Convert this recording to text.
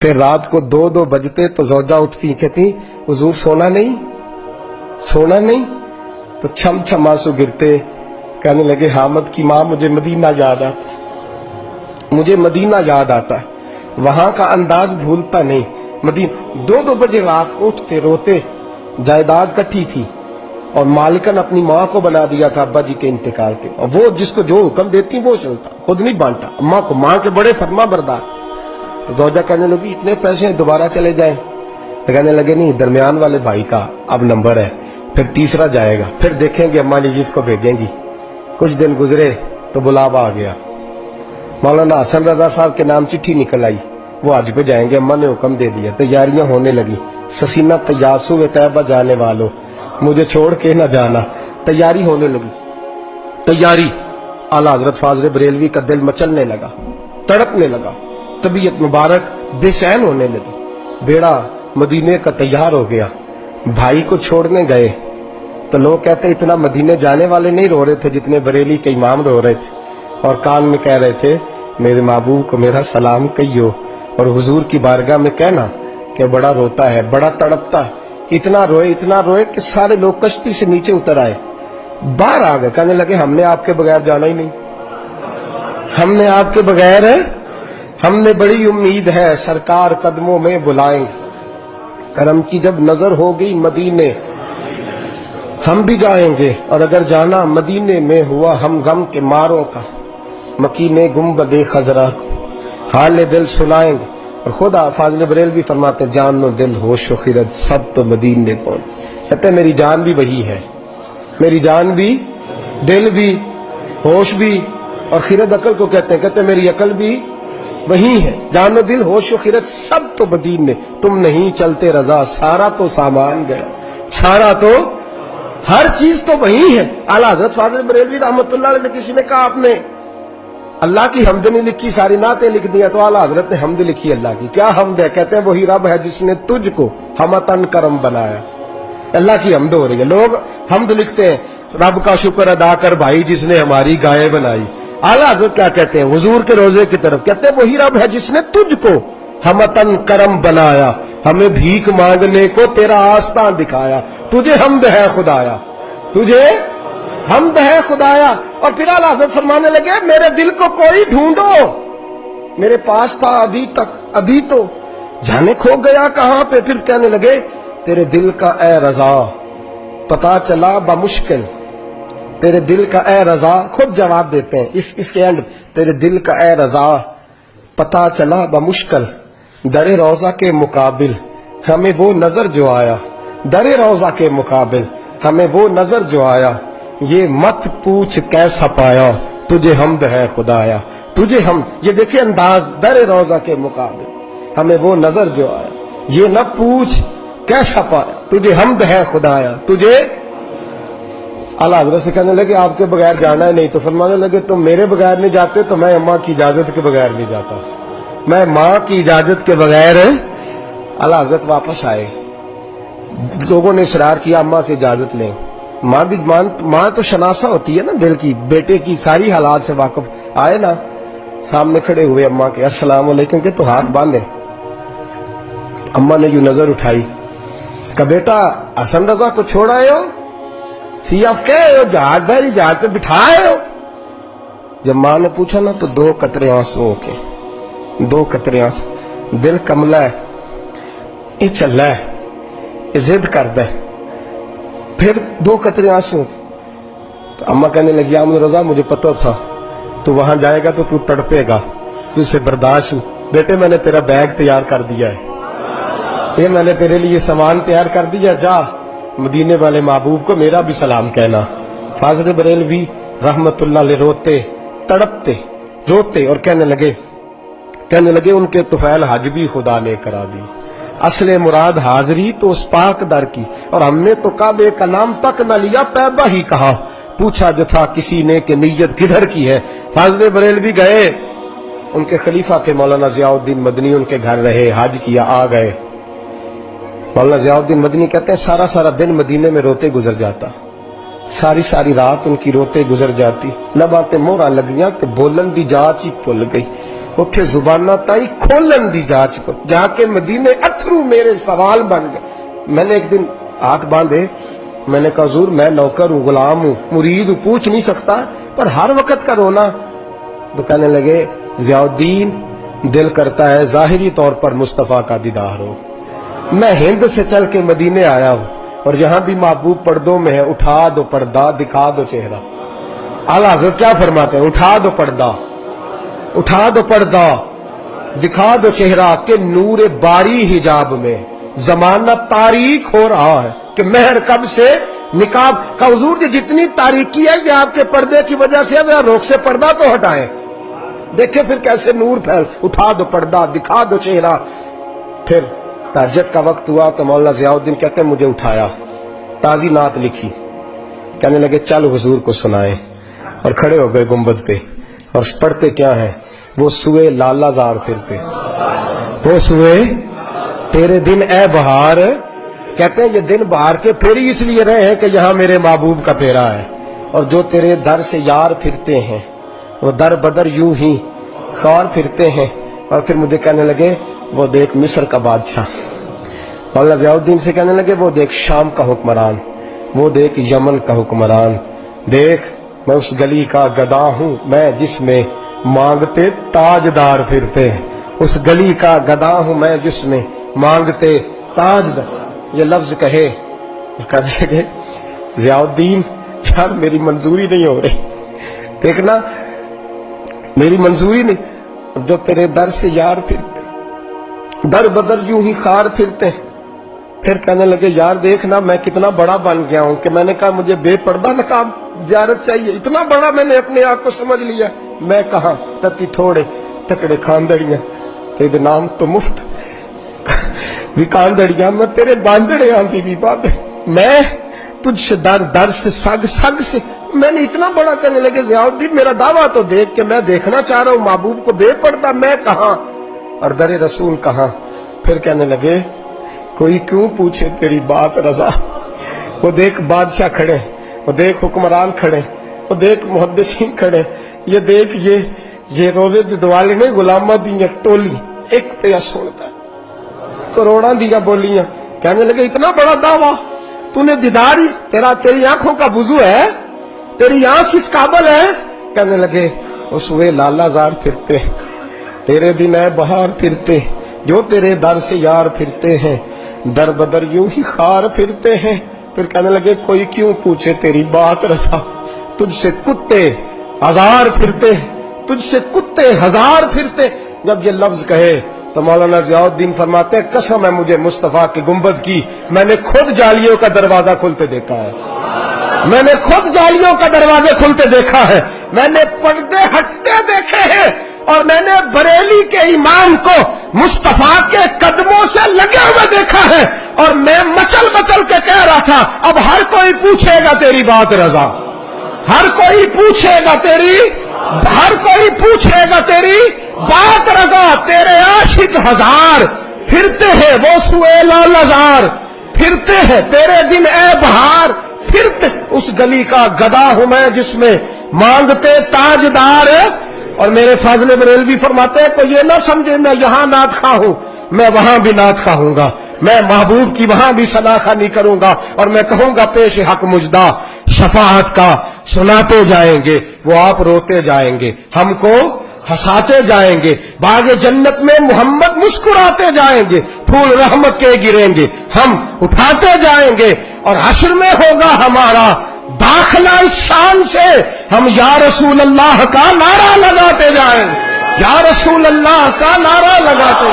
پھر رات کو 2 بجتے تو زوجہ اٹھتی کہتی حضور سونا نہیں تو چھم چھم آنسو گرتے کہنے لگے حامد کی ماں مجھے مدینہ یاد آتا ہے وہاں کا انداز بھولتا نہیں مدینہ 2 بجے رات کو اٹھتے روتے جائیداد کٹھی تھی اور مالکن اپنی ماں کو بنا دیا تھا ابا جی کے انتقال کے اور وہ جس کو جو حکم دیتی وہ چلتا خود نہیں بانٹا اماں کو ماں کے بڑے فرما بردار زوجہ کہنے لگی اتنے پیسے ہیں دوبارہ چلے جائیں کہنے لگے نہیں درمیان والے بھائی کا اب نمبر ہے پھر تیسرا جائے گا پھر دیکھیں گے اماں جی جس کو بھیجیں گی کچھ دن گزرے تو بلاوا آ گیا مولانا حسن رضا صاحب کے نام چٹھی نکل آئی وہ حج پہ جائیں گے اماں نے حکم دے دیا تیاریاں ہونے لگی سفینہ تیاسو طیبہ جانے والوں مجھے چھوڑ کے نہ جانا تیاری ہونے لگی تیاری اعلیٰ حضرت فاضل بریلوی کا دل مچلنے لگا تڑپنے لگا طبیعت مبارک بے چین ہونے لگی بیڑا مدینے کا تیار ہو گیا بھائی کو چھوڑنے گئے تو لوگ کہتے اتنا مدینے جانے والے نہیں رو رہے تھے جتنے بریلی کے امام رو رہے تھے اور کان میں کہہ رہے تھے میرے محبوب کو میرا سلام کہیو اور حضور کی بارگاہ میں کہنا کہ بڑا روتا ہے بڑا تڑپتا ہے اتنا روئے کہ سارے لوگ کشتی سے نیچے اتر آئے باہر آ گئے کہنے لگے ہم نے آپ کے بغیر جانا ہی نہیں ہم نے آپ کے بغیر ہم نے بڑی امید ہے سرکار قدموں میں بلائیں گے کرم کی جب نظر ہو گئی مدینے ہم بھی جائیں گے اور اگر جانا مدینے میں ہوا ہم غم کے ماروں کا مکینے گنبد خضرا حال دل سنائیں گے اور خدا فاضل بریلوی فرماتے جان و دل ہوش و خرد سب تو مدینے کون کہتے ہیں میری جان بھی وہی ہے میری جان بھی دل بھی ہوش بھی اور خرد عقل کو کہتے ہیں میری عقل بھی وہی ہے جان و دل ہوش و خرد سب تو مدینے تم نہیں چلتے رضا سارا تو سامان گیا سارا تو ہر چیز تو وہی ہے اعلیٰ حضرت فاضل بریلوی رحمۃ اللہ علیہ کسی نے کہا آپ نے اللہ کی حمد نہیں لکھی ساری نعتیں لکھ دیا تو اعلیٰ حضرت نے حمد لکھی اللہ کی کیا حمد ہے کہتے ہیں وہی رب ہے جس نے تجھ کو ہمتن کرم بنایا اللہ کی حمد ہو رہی ہے لوگ حمد لکھتے ہیں رب کا شکر ادا کر بھائی جس نے ہماری گائے بنائی اعلیٰ حضرت کیا کہتے ہیں حضور کے روزے کی طرف کہتے ہیں وہی رب ہے جس نے تجھ کو ہمتن کرم بنایا ہمیں بھیک مانگنے کو تیرا آستان دکھایا تجھے حمد ہے خدایا تجھے حمد ہے خدایا اور پھر اعلیٰ حضرت فرمانے لگے میرے دل کو کوئی ڈھونڈو میرے پاس تھا ابھی تک ابھی تو جانے کھو گیا کہاں پہ پھر کہنے لگے تیرے دل کا اے رضا پتا چلا بمشکل تیرے دل کا اے رضا خود جواب دیتے ہیں اس کے اینڈ تیرے دل کا اے رضا پتا چلا بمشکل در روضہ کے مقابل ہمیں وہ نظر جو آیا در روضہ کے مقابل ہمیں وہ نظر جو آیا یہ مت پوچھ کیسا پایا تجھے حمد ہے خدایا تجھے ہم یہ دیکھیں انداز در روضہ کے مقابل ہمیں وہ نظر جو آیا یہ نہ پوچھ کیسا پایا تجھے حمد ہے خدایا تجھے اعلیٰ حضرت سے کہنے لگے آپ کے بغیر جانا ہے نہیں تو فرمانے لگے تم میرے بغیر نہیں جاتے تو میں اماں کی اجازت کے بغیر نہیں جاتا میں ماں کی اجازت کے بغیر اعلیٰ حضرت واپس آئے لوگوں نے اصرار کیا اماں سے اجازت لیں ماں تو شناسہ ہوتی ہے نا دل کی بیٹے کی ساری حالات سے واقف آئے نا سامنے کھڑے ہوئے اماں کے السلام علیکم کہ تو ہاتھ باندھے اماں نے یوں نظر اٹھائی کہ بیٹا حسن رضا کو چھوڑ آئے ہو سی آف کے جہاز بھائی جہاز پہ بٹھائے ہو جب ماں نے پوچھا نا تو 2 قطرے آنسو کے 2 قطرے آنسو دل کملا ہے یہ چل رہا ہے یہ ضد کرتا ہے پھر 2 قطرے آنسو تو اماں کہنے لگی آمد رضا مجھے پتہ تھا تو وہاں جائے گا تو تو تڑپے گا تو اسے برداشت ہوں بیٹے میں نے تیرا بیگ تیار کر دیا ہے یہ میں نے تیرے لیے سامان تیار کر دیا جا مدینے والے محبوب کو میرا بھی سلام کہنا فاضل بریلوی رحمت اللہ علیہ روتے تڑپتے روتے اور کہنے لگے ان کے طفیل حج بھی خدا نے کرا دی اصل مراد حاضری تو اس پاک در کی اور ہم نے تو کعبے کا نام تک نہ لیا طیبہ ہی کہا پوچھا جو تھا کسی نے کہ نیت کدھر کی ہے فاضل بریلوی گئے ان کے خلیفہ تھے مولانا ضیاء الدین مدنی ان کے گھر رہے حج کیا آ گئے مولانا ضیاء الدین مدنی کہتے ہیں سارا دن مدینے میں روتے گزر جاتا ساری رات ان کی روتے گزر جاتی لباں تے مہراں لگیاں تے بولن دی جاچ ہی بھل گئی اتھے زبانہ تائی کھولن دی جاچ پر جا کے مدینے اتھرو میرے سوال بن گئے. میں نے ایک دن ہاتھ باندھے, میں نے کہا حضور میں نوکر ہوں, غلام ہوں, مرید ہوں, پوچھ نہیں سکتا, پر ہر وقت کا رونا. تو کہنے لگے ضیاء الدین دل کرتا ہے ظاہری طور پر مصطفیٰ کا دیدار ہو. میں ہند سے چل کے مدینے آیا ہوں اور یہاں بھی محبوب پردوں میں ہے, اٹھا دو پردہ دکھا دو چہرہ. اعلیٰ حضرت کیا فرماتے ہیں؟ اٹھا دو پردہ, اٹھا دو پردہ دکھا دو چہرہ کہ نور باری حجاب میں زمانہ تاریک ہو رہا ہے کہ مہر کب سے نقاب کا. حضور جی جتنی تاریکی ہے یہ آپ کے پردے کی وجہ سے, ذرا روک سے پردہ تو ہٹائیں, دیکھیں پھر کیسے نور پھیل. اٹھا دو پردہ دکھا دو چہرہ. پھر تہجد کا وقت ہوا تو مولانا ضیاء الدین کہتے ہیں مجھے اٹھایا, تازی نعت لکھی, کہنے لگے چل حضور کو سنائیں, اور کھڑے ہو گئے گنبد پہ اور پڑھتے کیا ہیں؟ وہ سوئے لالا زار پھرتے, وہ سوئے تیرے دن اے بہار. کہتے ہیں یہ دن بہار کے پھیری اس لیے رہے ہیں کہ یہاں میرے محبوب کا پھیرا ہے, اور جو تیرے در سے یار پھرتے ہیں وہ در بدر یوں ہی خار پھرتے ہیں. اور پھر مجھے کہنے لگے وہ دیکھ مصر کا بادشاہ. مولانا ضیاء الدین سے کہنے لگے وہ دیکھ شام کا حکمران, وہ دیکھ یمن کا حکمران. دیکھ میں اس گلی کا گدا ہوں میں جس میں مانگتے تاجدار پھرتے ہیں, اس گلی کا گدا ہوں میں جس میں مانگتے تاجدار. یہ لفظ کہے کہنے لگے ضیاء الدین یار میری منظوری نہیں ہو رہی, دیکھنا میری منظوری نہیں. جو تیرے در سے یار پھرتے در بدر یوں ہی خار پھرتے. پھر کہنے لگے یار دیکھنا میں کتنا بڑا بن گیا ہوں کہ میں نے کہا مجھے بے پردہ نقاب زیارت چاہیے, اتنا بڑا میں نے اپنے آپ کو سمجھ لیا. میں کہاں تتی تھوڑے تکڑے کھاندڑیاں تیرے نام تو مفت بھی کاندڑیاں, میں تیرے باندڑے آندھی بھی بات, میں تجھ سے در در سے سگ سگ سے. میں نے اتنا بڑا. کہنے لگے ضیاء الدین میرا دعویٰ تو دیکھ کہ میں دیکھنا چاہ رہا ہوں محبوب کو بے پردہ, میں کہاں اور در رسول کہاں. پھر کہنے لگے کوئی کیوں پوچھے تیری بات رضا. وہ دیکھ بادشاہ کھڑے, وہ دیکھ حکمران کھڑے, وہ دیکھ محدثین کھڑے, یہ دیکھ یہ روزے دوالے نے غلامہ دیا ٹولی ایک پہ سنتا کروڑاں دیا بولیاں. کہنے لگے اتنا بڑا دعویٰ تو نے دیداری, تیری آنکھوں کا وضو ہے, تیری آنکھ اس قابل ہے. کہنے لگے اس وے لالا زار پھرتے, تیرے دن اے بہار پھرتے, جو تیرے در سے یار پھرتے ہیں در بدر یوں ہی خار پھرتے ہیں. پھر کہنے لگے کوئی کیوں پوچھے تیری بات رسا, تجھ سے کتے ہزار پھرتے, تجھ سے کتے ہزار پھرتے. جب یہ لفظ کہے تو مولانا ضیاء الدین فرماتے ہیں قسم ہے مجھے مصطفیٰ کی گنبد کی, میں نے خود جالیوں کا دروازہ کھلتے دیکھا ہے, میں نے خود جالیوں کا دروازے کھلتے دیکھا ہے, میں نے پردے ہٹتے دیکھے ہیں, اور میں نے بریلی کے امام کو مصطفیٰ کے قدموں سے لگے ہوئے دیکھا ہے. اور میں مچل مچل کے کہہ رہا تھا اب ہر کوئی پوچھے گا تیری بات رضا, ہر کوئی پوچھے گا تیری, ہر کوئی پوچھے گا تیری بات رضا. تیرے عاشق ہزار پھرتے ہیں وہ سوئے لالزار پھرتے ہیں, تیرے دن اے بہار پھرتے, اس گلی کا گدا ہوں میں جس میں مانگتے تاجدار. اور میرے فاضل بریلوی فرماتے ہیں کوئی یہ نہ سمجھے میں یہاں نعت خواہ ہوں, میں وہاں بھی نعت خواہ ہوں گا, میں محبوب کی وہاں بھی ثناخوانی کروں گا, اور میں کہوں گا پیش حق مجدہ شفاعت کا سناتے جائیں گے, وہ آپ روتے جائیں گے, ہم کو ہنساتے جائیں گے, باغ جنت میں محمد مسکراتے جائیں گے, پھول رحمت کے گریں گے, ہم اٹھاتے جائیں گے, اور حشر میں ہوگا ہمارا داخلہ اس شان سے, ہم یا رسول اللہ کا نعرہ لگاتے جائیں, یا رسول اللہ کا نعرہ لگاتے.